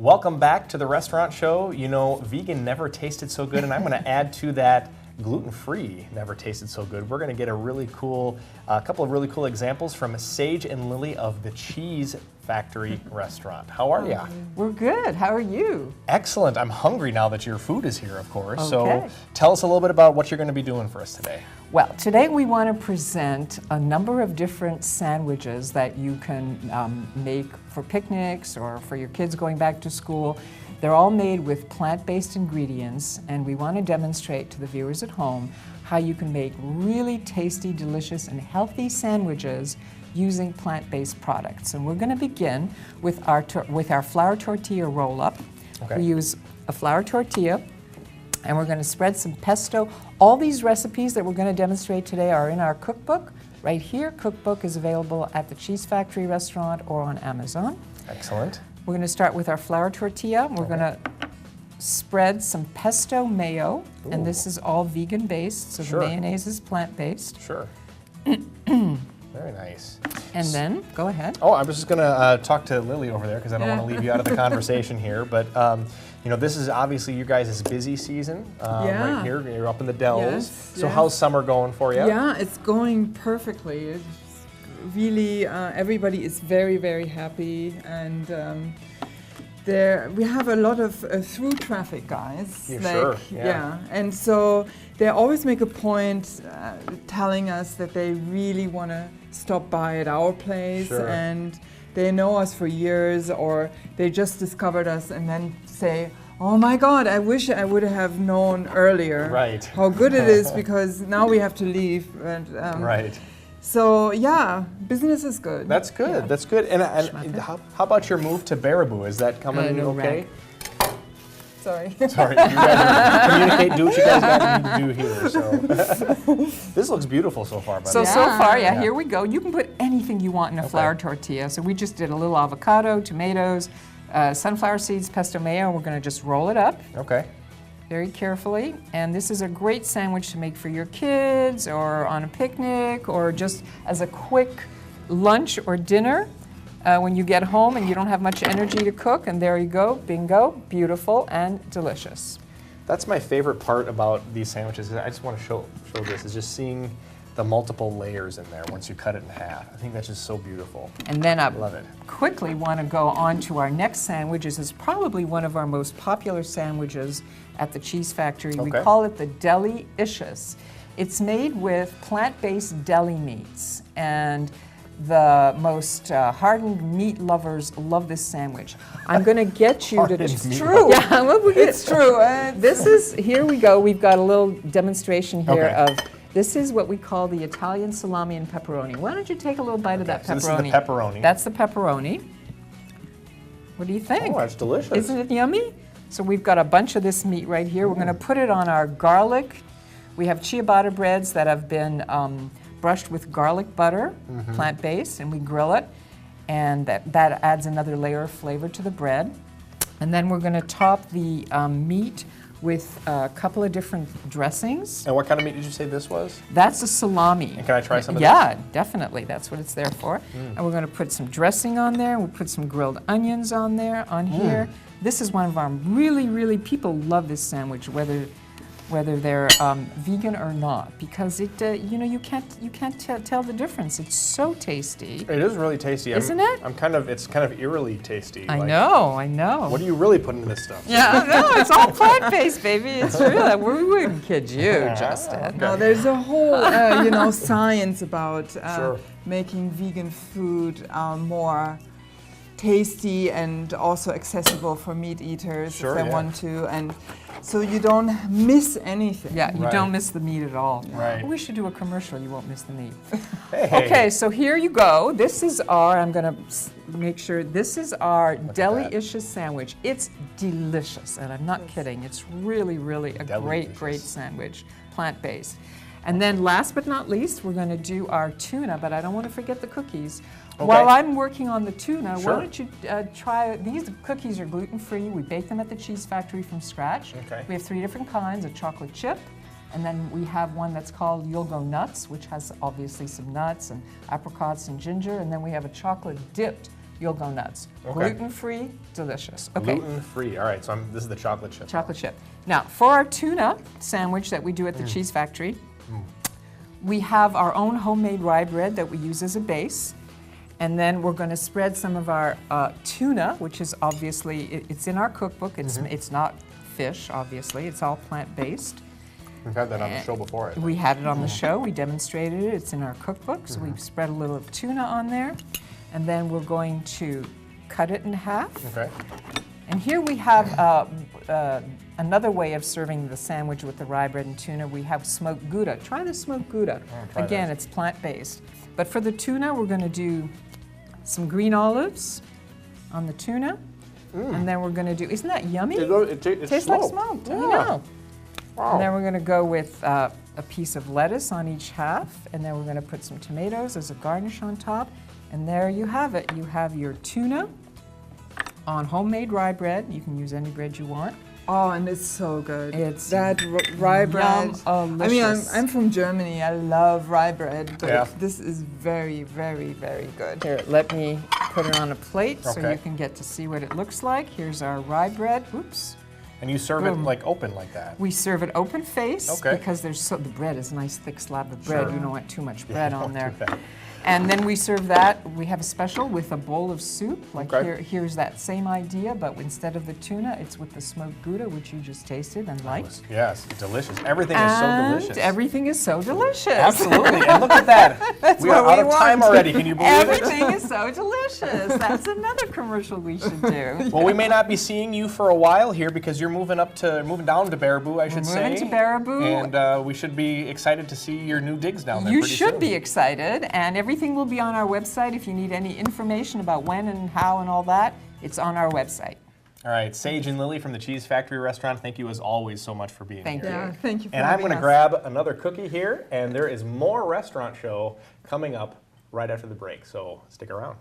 Welcome back to the restaurant show. You know, vegan never tasted so good, and I'm going to add to that gluten-free never tasted so good. We're going to get a couple of really cool examples from Sage and Lily of the Cheeze Factory restaurant. How are you? We're good. How are you? Excellent. I'm hungry now that your food is here, of course. Okay. So tell us a little bit about what you're going to be doing for us today. Well, today we want to present a number of different sandwiches that you can make for picnics or for your kids going back to school. They're all made with plant-based ingredients, and we want to demonstrate to the viewers at home how you can make really tasty, delicious, and healthy sandwiches using plant-based products. And we're going to begin with our flour tortilla roll-up. Okay. We use a flour tortilla, and we're going to spread some pesto. All these recipes that we're going to demonstrate today are in our cookbook. Right here, cookbook is available at the Cheeze Factory restaurant or on Amazon. Excellent. We're going to start with our flour tortilla. We're going to spread some pesto mayo, and this is all vegan-based, so Sure. the mayonnaise is plant-based. Sure. Very nice. And then, go ahead. Oh, I was just going to talk to Lily over there because I don't want to leave you out of the conversation here. But, you know, this is obviously you guys' busy season right here. You're up in the Dells. Yes, So yes. how's summer going for you? Yeah, it's going perfectly. It's really, everybody is very, very happy, and we have a lot of through traffic guys. Yeah, sure, yeah. And so they always make a point telling us that they really want to stop by at our place, Sure. and they know us for years, or they just discovered us and then say, oh my God, I wish I would have known earlier Right. how good it is, because now we have to leave. And, Right. So yeah, business is good. That's good. That's good. And how about your move to Baraboo? Is that coming no okay? Sorry. Sorry, you guys communicate, do what you guys got to do here. So this looks beautiful so far, by the way. So far, Yeah. here we go. You can put anything you want in a flour tortilla. So we just did a little avocado, tomatoes, sunflower seeds, pesto mayo, and we're going to just roll it up Okay. very carefully. And this is a great sandwich to make for your kids or on a picnic or just as a quick lunch or dinner when you get home and you don't have much energy to cook. And there you go, bingo, beautiful and delicious. That's my favorite part about these sandwiches. I just want to show this, is just seeing the multiple layers in there once you cut it in half. I think that's just so beautiful. And then I Love it. quickly want to go on to our next sandwich. This is probably one of our most popular sandwiches at the Cheeze Factory. We Okay. call it the Deli-icious. It's made with plant-based deli meats, and the most hardened meat lovers love this sandwich. I'm going to get you to... Hardened It's meat true. lovers. Yeah, it's true. Here we go. We've got a little demonstration here Okay. of... This is what we call the Italian salami and pepperoni. Why don't you take a little bite of that So pepperoni? this is the pepperoni. That's the pepperoni. What do you think? Oh, that's delicious. Isn't it yummy? So we've got a bunch of this meat right here. We're going to put it on our garlic. We have ciabatta breads that have been brushed with garlic butter, plant-based, and we grill it. And that adds another layer of flavor to the bread. And then we're going to top the meat with a couple of different dressings. And what kind of meat did you say this was? That's a salami. And can I try some of Yeah, definitely. That's what it's there for. And we're going to put some dressing on there. We'll put some grilled onions on there, here. This is one of our really, people love this sandwich, whether they're vegan or not, because it, you can't tell the difference. It's so tasty. It is really tasty. Isn't it? It's kind of eerily tasty. I Like, know. What do you really put into this stuff? Yeah, no, it's all plant-based, baby. It's real. We wouldn't kid you, Justin. Okay. No, there's a whole, science about Sure. making vegan food more tasty and also accessible for meat eaters Sure, if they yeah. want to, and so you don't miss anything. Yeah, you Right. don't miss the meat at all. Right. We should do a commercial. You won't miss the meat. Hey. Okay, so here you go. This is I'm going to make sure, this is our Deli-icious sandwich. It's delicious, and I'm not kidding. It's really a great Deli-icious. sandwich, plant-based. And then last but not least, we're going to do our tuna, but I don't want to forget the cookies. Okay. While I'm working on the tuna, Sure. why don't you try, these cookies are gluten-free. We bake them at the Cheeze Factory from scratch. Okay. We have 3 different kinds, a chocolate chip, and then we have one that's called You'll Go Nuts, which has obviously some nuts and apricots and ginger, and then we have a chocolate-dipped you'll go nuts. Okay. Gluten-free, delicious. Okay. Gluten-free. All right, so this is the chocolate chip. Chocolate chip. Now, for our tuna sandwich that we do at the Cheese Factory, we have our own homemade rye bread that we use as a base. And then we're going to spread some of our tuna, which is obviously, it's in our cookbook. It's not fish, obviously. It's all plant-based. We've had that on the show before. We had it on the show. We demonstrated it. It's in our cookbook. So we've spread a little of tuna on there. And then we're going to cut it in half. Okay. And here we have another way of serving the sandwich with the rye bread and tuna. We have smoked Gouda. Try the smoked Gouda. Again, it's plant-based. But for the tuna, we're going to do some green olives on the tuna. And then we're going to do, isn't that yummy? It tastes like smoked. Yeah. I know. Wow. And then we're going to go with a piece of lettuce on each half. And then we're going to put some tomatoes as a garnish on top. And there you have it. You have your tuna on homemade rye bread. You can use any bread you want. Oh, and it's so good. It's that rye bread. I mean, I'm from Germany. I love rye bread, but this is very, very, very good. Here, let me put it on a plate so Okay. you can get to see what it looks like. Here's our rye bread. Oops. And you serve it like open like that. We serve it open face Okay. because the bread is a nice thick slab of bread. Sure. You don't want too much bread on there. Do that. And then we serve that. We have a special with a bowl of soup. Like Okay. here's that same idea, but instead of the tuna, it's with the smoked Gouda, which you just tasted and liked. Yes, delicious. Everything is so delicious. Everything is so delicious. Absolutely. And look at that. We are out of time already. Can you believe it? Everything is so delicious. That's another commercial we should do. Well, we may not be seeing you for a while here because you're moving down to Baraboo, I should say. Moving to Baraboo. And we should be excited to see your new digs down there You pretty should soon. be excited, and everything will be on our website. If you need any information about when and how and all that, it's on our website. All right, Sage and Lily from the Cheeze Factory restaurant, thank you as always so much for being Thank here. you. Yeah, thank you for And I'm having going to us. grab another cookie here, and there is more restaurant show coming up right after the break, so stick around.